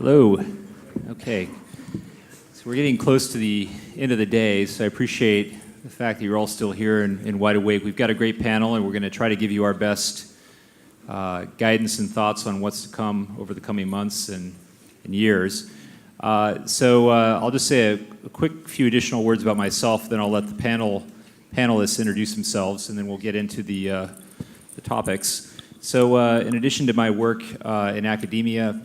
Hello. Okay. So we're getting close to the end of the day, so I appreciate the fact that you're all still here and wide awake. We've got a great panel, and we're going to try to give you our best guidance and thoughts on what's to come over the coming months and years. So I'll just say a quick few additional words about myself, then I'll let the panelists introduce themselves, and then we'll get into the topics. So in addition to my work in academia,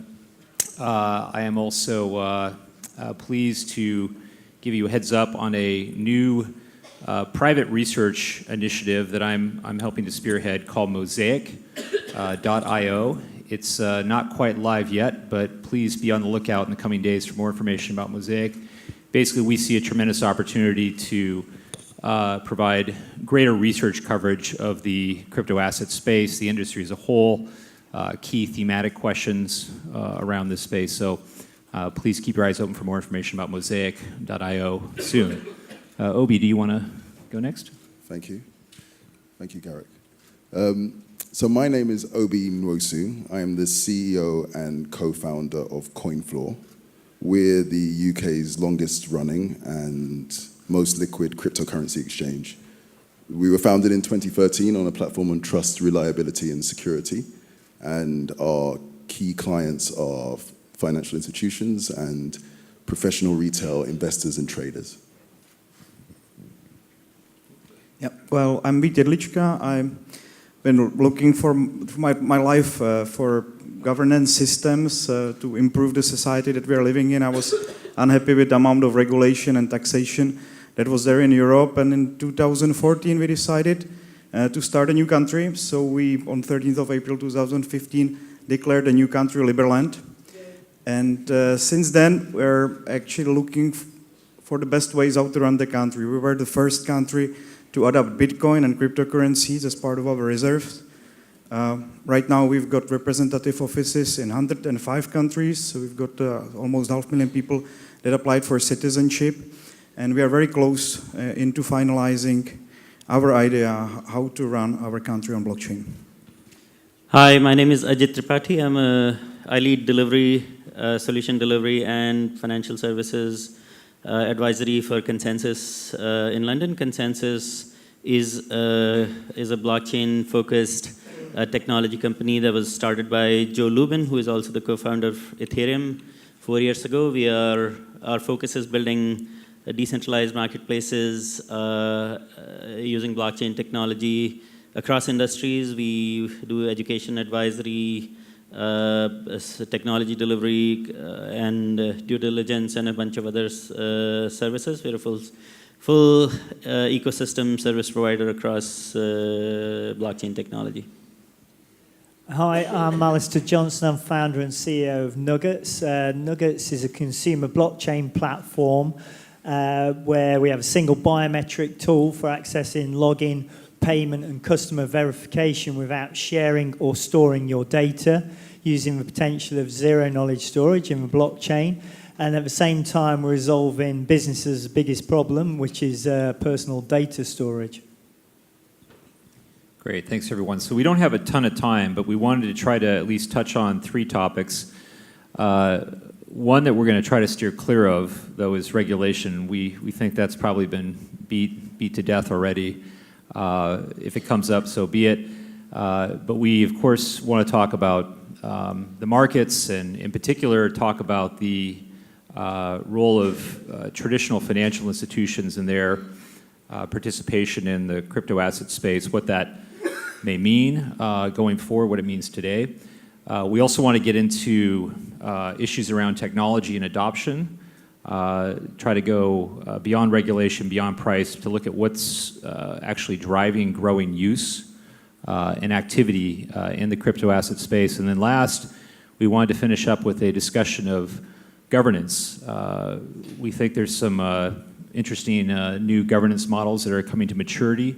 I am also pleased to give you a heads up on a new private research initiative that I'm helping to spearhead called Mosaic.io. It's not quite live yet, but please be on the lookout in the coming days for more information about Mosaic. Basically, we see a tremendous opportunity to provide greater research coverage of the crypto asset space, the industry as a whole, key thematic questions around this space. So please keep your eyes open for more information about Mosaic.io soon. Obi, do you want to go next? Thank you. Thank you, Garrick. So my name is Obi Nwosu. I am the CEO and co-founder of Coinfloor. We're the UK's longest running and most liquid cryptocurrency exchange. We were founded in 2013 on a platform on trust, reliability, and security. And our key clients are financial institutions and professional retail investors and traders. Yeah, well, I'm Jedlicka. I've been looking for my life for governance systems to improve the society that we are living in. I was unhappy with the amount of regulation and taxation that was there in Europe, and in 2014 we decided to start a new country. So we, on 13th of April 2015, declared a new country, Liberland. And since then, we're actually looking for the best ways how to run the country. We were the first country to adopt Bitcoin and cryptocurrencies as part of our reserves. Right now, we've got representative offices in 105 countries. So we've got almost 500,000 people that applied for citizenship. And we are very close into finalizing our idea how to run our country on blockchain. Hi, my name is Ajit Tripathi. I lead delivery, solution delivery and financial services advisory for Consensys in London. Consensys is a blockchain-focused technology company that was started by Joe Lubin, who is also the co-founder of Ethereum 4 years ago. Our focus is building decentralized marketplaces using blockchain technology across industries. We do education advisory, technology delivery, and due diligence, and a bunch of other services. We're a full ecosystem service provider across blockchain technology. Hi, I'm Alastair Johnson. I'm founder and CEO of Nuggets. Nuggets is a consumer blockchain platform where we have a single biometric tool for accessing login, payment, and customer verification without sharing or storing your data, using the potential of zero-knowledge storage in the blockchain. And at the same time, we're resolving businesses' biggest problem, which is personal data storage. Great, thanks everyone. So we don't have a ton of time, but we wanted to try to at least touch on 3 topics. One that we're going to try to steer clear of, though, is regulation. We think that's probably been beat to death already. If it comes up, so be it. But we, of course, want to talk about the markets, and in particular, talk about the role of traditional financial institutions and their participation in the crypto asset space, what that may mean going forward, what it means today. We also want to get into issues around technology and adoption, try to go beyond regulation, beyond price, to look at what's actually driving growing use and activity in the crypto asset space. And then last, we wanted to finish up with a discussion of governance. We think there's some interesting new governance models that are coming to maturity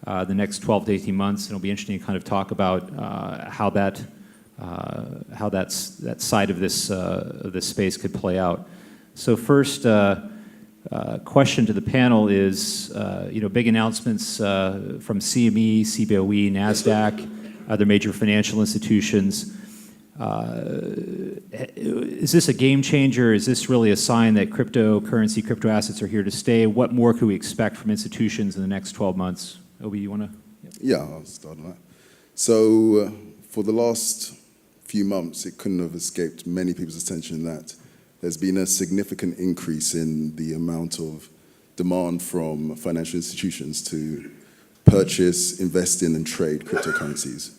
the next 12 to 18 months, and it'll be interesting to kind of talk about how that side of this space could play out. So first question to the panel is, big announcements from CME, CBOE, NASDAQ, other major financial institutions. is this a game changer? Is this really a sign that cryptocurrency, crypto assets are here to stay? What more could we expect from institutions in the next 12 months? Obi, you want to? Yeah, I'll start on that. So for the last few months, it couldn't have escaped many people's attention that there's been a significant increase in the amount of demand from financial institutions to purchase, invest in, and trade cryptocurrencies.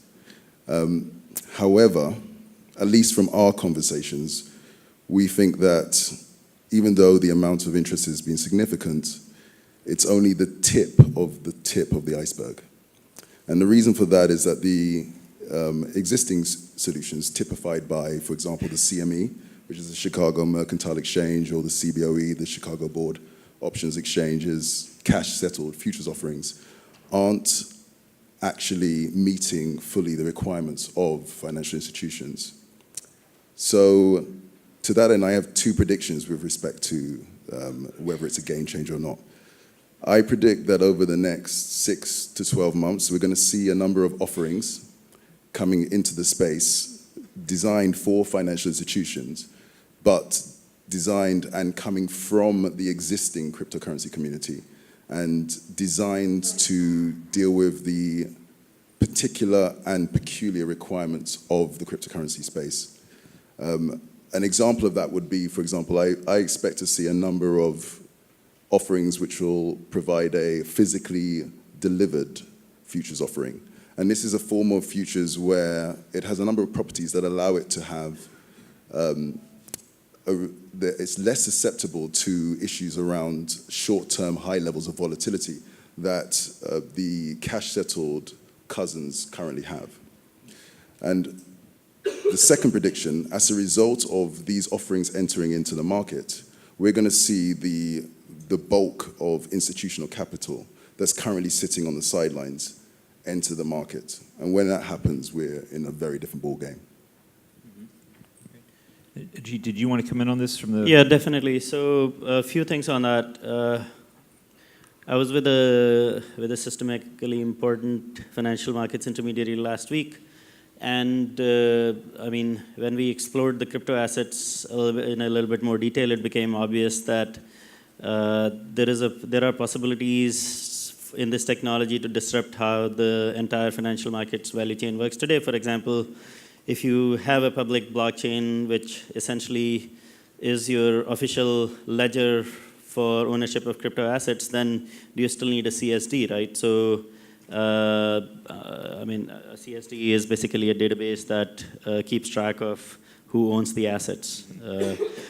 However, at least from our conversations, we think that even though the amount of interest has been significant, it's only the tip of the iceberg. And the reason for that is that the existing solutions typified by, for example, the CME, which is the Chicago Mercantile Exchange, or the CBOE, the Chicago Board Options Exchange's cash-settled futures offerings, aren't actually meeting fully the requirements of financial institutions. So to that end, I have two predictions with respect to whether it's a game changer or not. I predict that over the next 6 to 12 months, we're going to see a number of offerings coming into the space designed for financial institutions, but designed and coming from the existing cryptocurrency community and designed to deal with the particular and peculiar requirements of the cryptocurrency space. An example of that would be, for example, I expect to see a number of offerings which will provide a physically delivered futures offering. And this is a form of futures where it has a number of properties that allow it to have, it's less susceptible to issues around short-term high levels of volatility that the cash-settled cousins currently have. And the second prediction, as a result of these offerings entering into the market, we're going to see the bulk of institutional capital that's currently sitting on the sidelines enter the market. And when that happens, we're in a very different ballgame. Ajit, did you want to come in on this from the? Yeah, definitely. So a few things on that. I was with a systemically important financial markets intermediary last week. And I mean, when we explored the crypto assets in a little bit more detail, it became obvious that there are possibilities in this technology to disrupt how the entire financial markets value chain works today. For example, if you have a public blockchain, which essentially is your official ledger for ownership of crypto assets, then do you still need a CSD, right? So, I mean, a CSD is basically a database that keeps track of who owns the assets.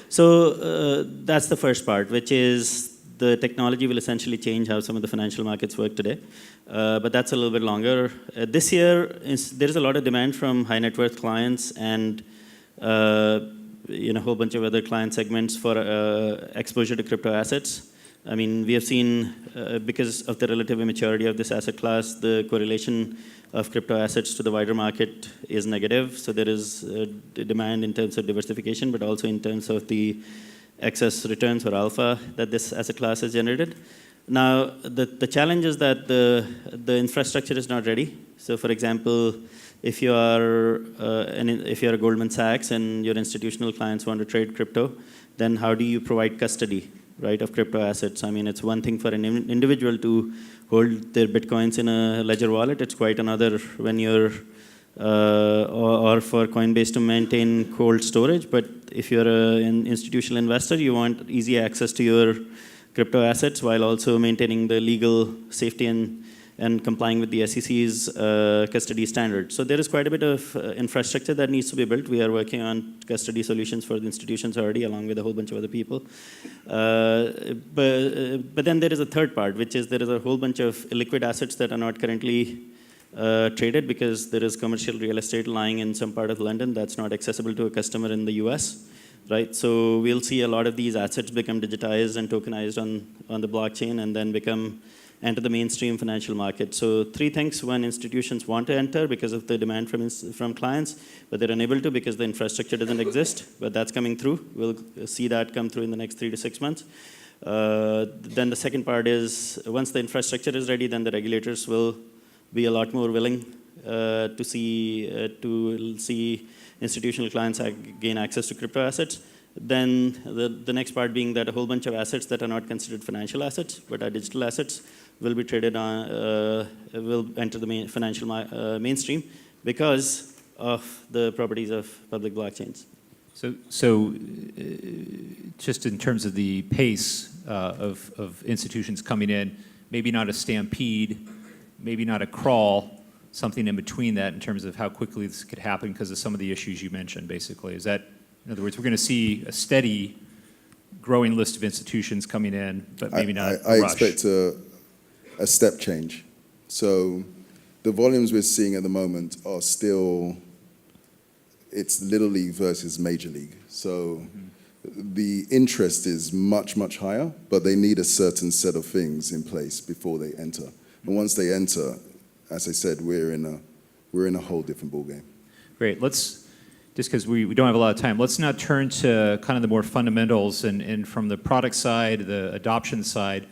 So that's the first part, which is the technology will essentially change how some of the financial markets work today. But that's a little bit longer. This year, there's a lot of demand from high net worth clients and a whole bunch of other client segments for exposure to crypto assets. I mean, we have seen, because of the relative immaturity of this asset class, the correlation of crypto assets to the wider market is negative. So there is demand in terms of diversification, but also in terms of the excess returns or alpha that this asset class has generated. Now, the challenge is that the infrastructure is not ready. So for example, if you are a Goldman Sachs and your institutional clients want to trade crypto, then how do you provide custody, right, of crypto assets? I mean, it's one thing for an individual to hold their bitcoins in a ledger wallet. It's quite another when you're, or for Coinbase to maintain cold storage. But if you're an institutional investor, you want easy access to your crypto assets while also maintaining the legal safety and complying with the SEC's custody standards. So there is quite a bit of infrastructure that needs to be built. We are working on custody solutions for the institutions already, along with a whole bunch of other people. But then there is a third part, which is there is a whole bunch of illiquid assets that are not currently traded because there is commercial real estate lying in some part of London that's not accessible to a customer in the US, right? So we'll see a lot of these assets become digitized and tokenized on the blockchain and then enter the mainstream financial market. So three things: one, institutions want to enter because of the demand from clients, but they're unable to because the infrastructure doesn't exist, but that's coming through. We'll see that come through in the next 3 to 6 months. Then the second part is once the infrastructure is ready, then the regulators will be a lot more willing to see institutional clients gain access to crypto assets. Then the next part being that a whole bunch of assets that are not considered financial assets but are digital assets will be traded on, will enter the financial mainstream because of the properties of public blockchains. So just in terms of the pace of institutions coming in, maybe not a stampede, maybe not a crawl, something in between that in terms of how quickly this could happen because of some of the issues you mentioned, basically. Is that, in other words, we're going to see a steady growing list of institutions coming in, but maybe not a I rush. expect a step change. So the volumes we're seeing at the moment are still, it's Little League versus Major League. So the interest is much, much higher, but they need a certain set of things in place before they enter. And once they enter, as I said, we're in a whole different ballgame. Great. Let's, just because we don't have a lot of time, let's now turn to kind of the more fundamentals and from the product side, the adoption side,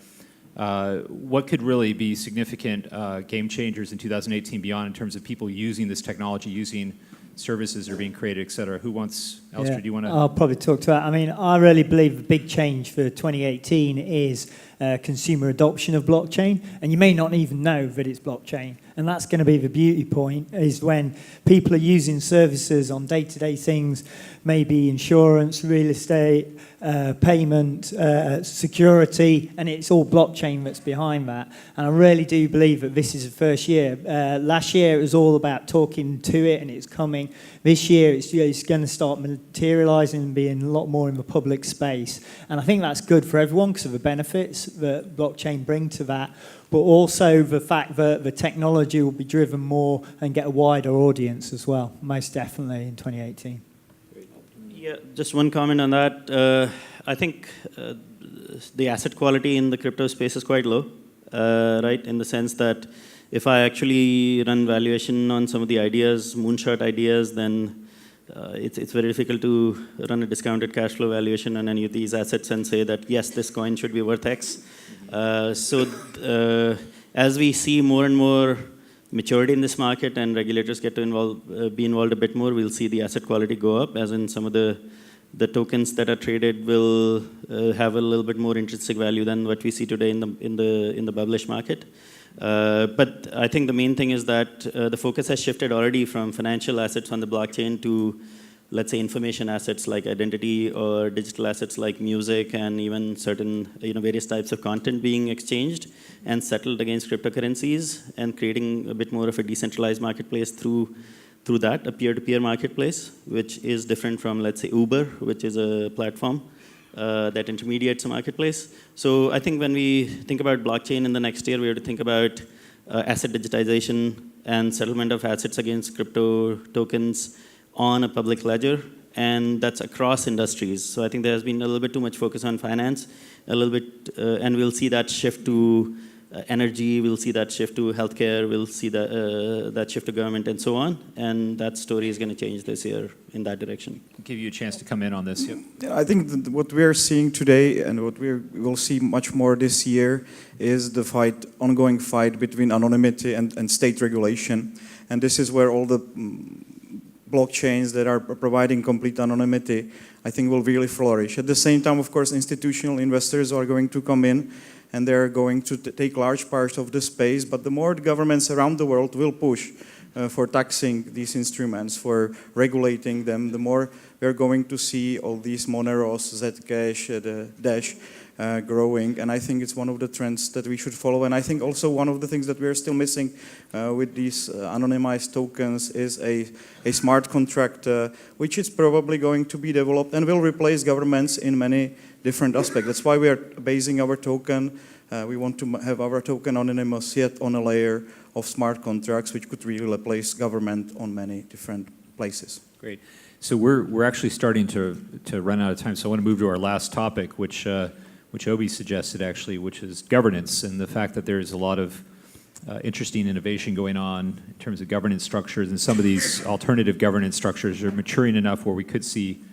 what could really be significant game changers in 2018 beyond in terms of people using this technology, using services that are being created, et cetera? Who wants, Alastair, do you want to? I'll probably talk to that. I mean, I really believe the big change for 2018 is consumer adoption of blockchain, and you may not even know that it's blockchain. And that's going to be the beauty point, is when people are using services on day-to-day things, maybe insurance, real estate, payment, security, and it's all blockchain that's behind that. And I really do believe that this is the first year. Last year it was all about talking to it, and it's coming. This year it's going to start materialising and being a lot more in the public space. And I think that's good for everyone because of the benefits that blockchain bring to that, but also the fact that the technology will be driven more and get a wider audience as well, most definitely in 2018. Yeah, just one comment on that. I think the asset quality in the crypto space is quite low, right? In the sense that if I actually run valuation on some of the ideas, moonshot ideas, then it's very difficult to run a discounted cash flow valuation on any of these assets and say that, yes, this coin should be worth X. As we see more and more maturity in this market and regulators get to be involved a bit more, we'll see the asset quality go up, as in some of the tokens that are traded will have a little bit more intrinsic value than what we see today in the published market. But I think the main thing is that the focus has shifted already from financial assets on the blockchain to, let's say, information assets like identity or digital assets like music and even certain various types of content being exchanged and settled against cryptocurrencies and creating a bit more of a decentralized marketplace through that, a peer-to-peer marketplace, which is different from, let's say, Uber, which is a platform that intermediates a marketplace. So I think when we think about blockchain in the next year, we have to think about asset digitization and settlement of assets against crypto tokens on a public ledger, and that's across industries. So I think there has been a little bit too much focus on finance, a little bit, and we'll see that shift to energy, we'll see that shift to healthcare, we'll see that shift to government and so on, and that story is going to change this year in that direction. I'll give you a chance to come in on this. Yep. Yeah, I think that what we are seeing today and what we will see much more this year is the ongoing fight between anonymity and state regulation. And this is where all the blockchains that are providing complete anonymity, I think, will really flourish. At the same time, of course, institutional investors are going to come in and they're going to take large parts of the space, but the more the governments around the world will push for taxing these instruments, for regulating them, the more we're going to see all these Moneros, Zcash, the Dash growing. And I think it's one of the trends that we should follow. And I think also one of the things that we're still missing with these anonymized tokens is a smart contract, which is probably going to be developed and will replace governments in many different aspects. That's why we are basing our token. We want to have our token anonymous, yet on a layer of smart contracts, which could really replace government on many different places. Great. So we're actually starting to run out of time. So I want to move to our last topic, which Obi suggested actually, which is governance and the fact that there's a lot of interesting innovation going on in terms of governance structures, and some of these alternative governance structures are maturing enough where we could see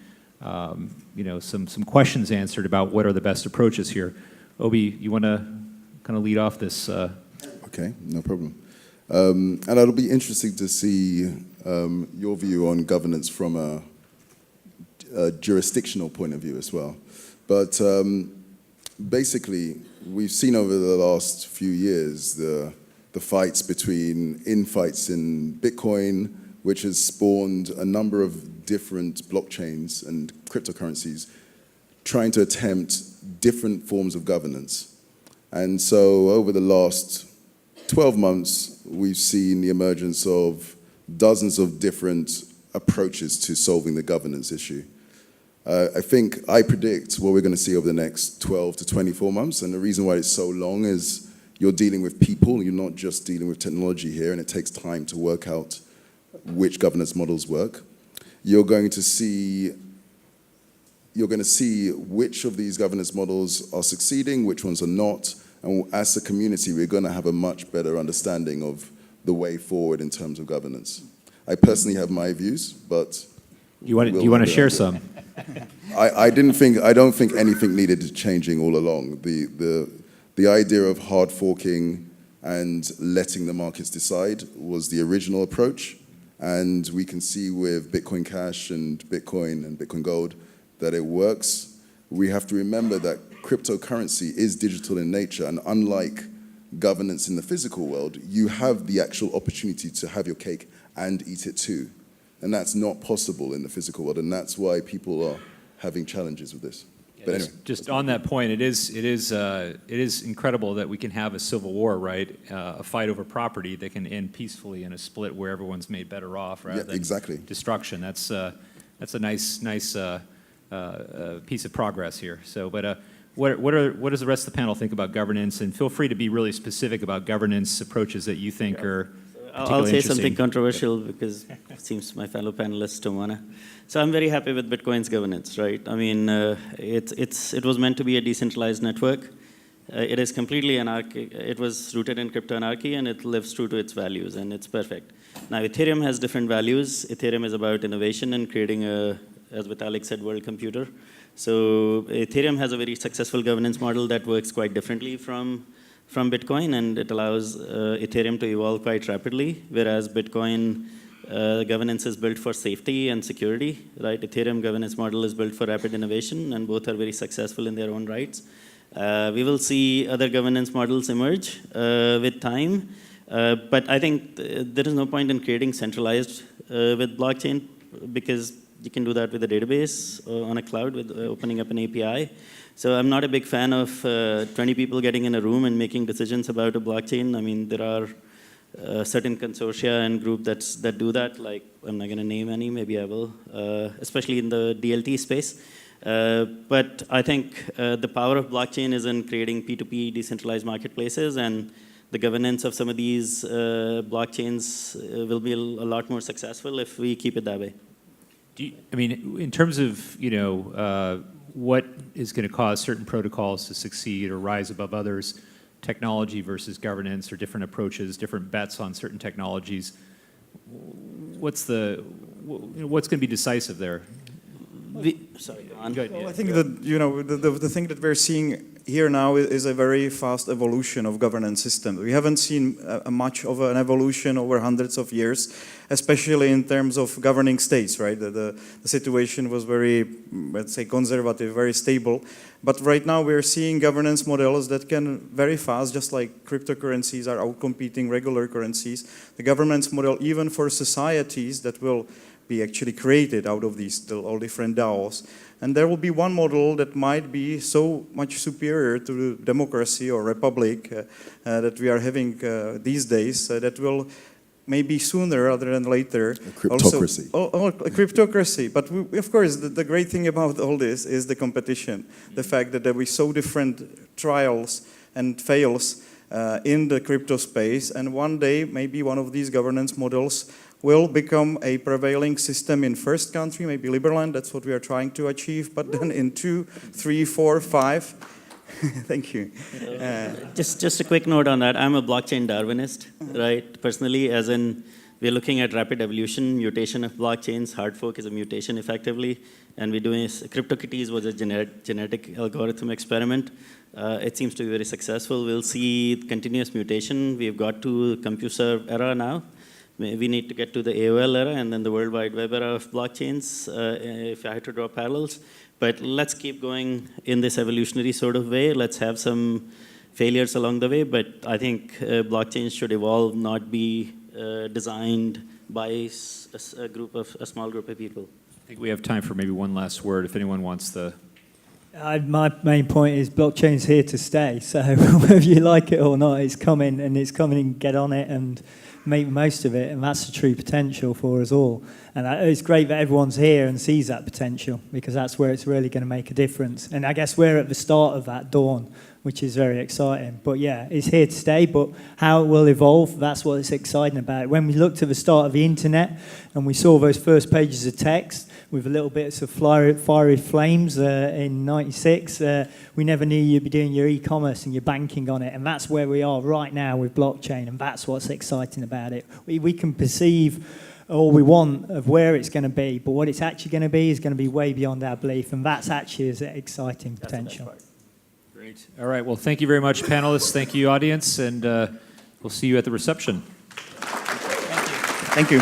some questions answered about what are the best approaches here. Obi, you want to kind of lead off this? Okay, no problem. And it'll be interesting to see your view on governance from a jurisdictional point of view as well. But basically, we've seen over the last few years the fights between infights in Bitcoin, which has spawned a number of different blockchains and cryptocurrencies trying to attempt different forms of governance. And so over the last 12 months, we've seen the emergence of dozens of different approaches to solving the governance issue. I predict what we're going to see over the next 12 to 24 months, and the reason why it's so long is you're dealing with people, you're not just dealing with technology here, and it takes time to work out which governance models work. You're going to see which of these governance models are succeeding, which ones are not, and as a community, we're going to have a much better understanding of the way forward in terms of governance. I personally have my views, but Do you want to share some? I don't think anything needed changing all along. The idea of hard forking and letting the markets decide was the original approach, and we can see with Bitcoin Cash and Bitcoin Gold that it works. We have to remember that cryptocurrency is digital in nature, and unlike governance in the physical world, you have the actual opportunity to have your cake and eat it too. And that's not possible in the physical world, and that's why people are having challenges with this. But anyway, just on that point, it is incredible that we can have a civil war, right? A fight over property that can end peacefully in a split where everyone's made better off rather than exactly. destruction. That's a nice piece of progress here. So, but what does the rest of the panel think about governance? And feel free to be really specific about governance approaches that you think are I'll say something controversial because it seems my fellow panelists don't want to. So I'm very happy with Bitcoin's governance, right? I mean, it was meant to be a decentralized network. It is completely anarchic. It was rooted in crypto anarchy, and it lives true to its values, and it's perfect. Now, Ethereum has different values. Ethereum is about innovation and creating a, as Vitalik said, world computer. So Ethereum has a very successful governance model that works quite differently from Bitcoin, and it allows Ethereum to evolve quite rapidly, whereas Bitcoin governance is built for safety and security, right? Ethereum governance model is built for rapid innovation, and both are very successful in their own rights. We will see other governance models emerge with time, but I think there is no point in creating centralized with blockchain, because you can do that with a database on a cloud with opening up an API. So I'm not a big fan of 20 people getting in a room and making decisions about a blockchain. I mean, there are certain consortia and groups that do that, like, I'm not going to name any, maybe I will, especially in the DLT space. But I think the power of blockchain is in creating P2P decentralized marketplaces, and the governance of some of these blockchains will be a lot more successful if we keep it that way. I mean, in terms of, what is going to cause certain protocols to succeed or rise above others, technology versus governance, or different approaches, different bets on certain technologies, what's going to be decisive there? Sorry, go on. Well, I think that the thing that we're seeing here now is a very fast evolution of governance systems. We haven't seen much of an evolution over hundreds of years, especially in terms of governing states, right? The situation was very, let's say, conservative, very stable. But right now we're seeing governance models that can very fast, just like cryptocurrencies are outcompeting regular currencies, the governance model, even for societies that will be actually created out of these all different DAOs. And there will be one model that might be so much superior to democracy or republic that we are having these days that will maybe sooner rather than later. A cryptocracy. A cryptocracy. But of course, the great thing about all this is the competition. The fact that there will be so different trials and fails in the crypto space. And one day, maybe one of these governance models will become a prevailing system in first country, maybe Liberland, that's what we are trying to achieve, but then in 2, 3, 4, 5. Thank you. Just a quick note on that. I'm a blockchain Darwinist, right? Personally, as in we're looking at rapid evolution, mutation of blockchains. Hard fork is a mutation effectively. And we're doing CryptoKitties was a genetic algorithm experiment. It seems to be very successful. We'll see continuous mutation. We've got to CompuServe era now. We need to get to the AOL era and then the World Wide Web era of blockchains, if I had to draw parallels. But let's keep going in this evolutionary sort of way. Let's have some failures along the way, but I think blockchains should evolve, not be designed by a small group of people. I think we have time for maybe one last word, if anyone wants the... My main point is blockchain's here to stay. So whether you like it or not, it's coming, and it's coming. Get on it and make the most of it, and that's the true potential for us all. And it's great that everyone's here and sees that potential, because that's where it's really going to make a difference. And I guess we're at the start of that dawn, which is very exciting. But yeah, it's here to stay, but how it will evolve, that's what's exciting about it. When we looked at the start of the internet and we saw those first pages of text with a little bits of fiery flames in 96, we never knew you'd be doing your e-commerce and your banking on it. And that's where we are right now with blockchain, and that's what's exciting about it. We can perceive all we want of where it's going to be, but what it's actually going to be is going to be way beyond our belief, and that's actually an exciting potential. Great. All right. Well, thank you very much, panelists. Thank you, audience, and we'll see you at the reception. Thank you.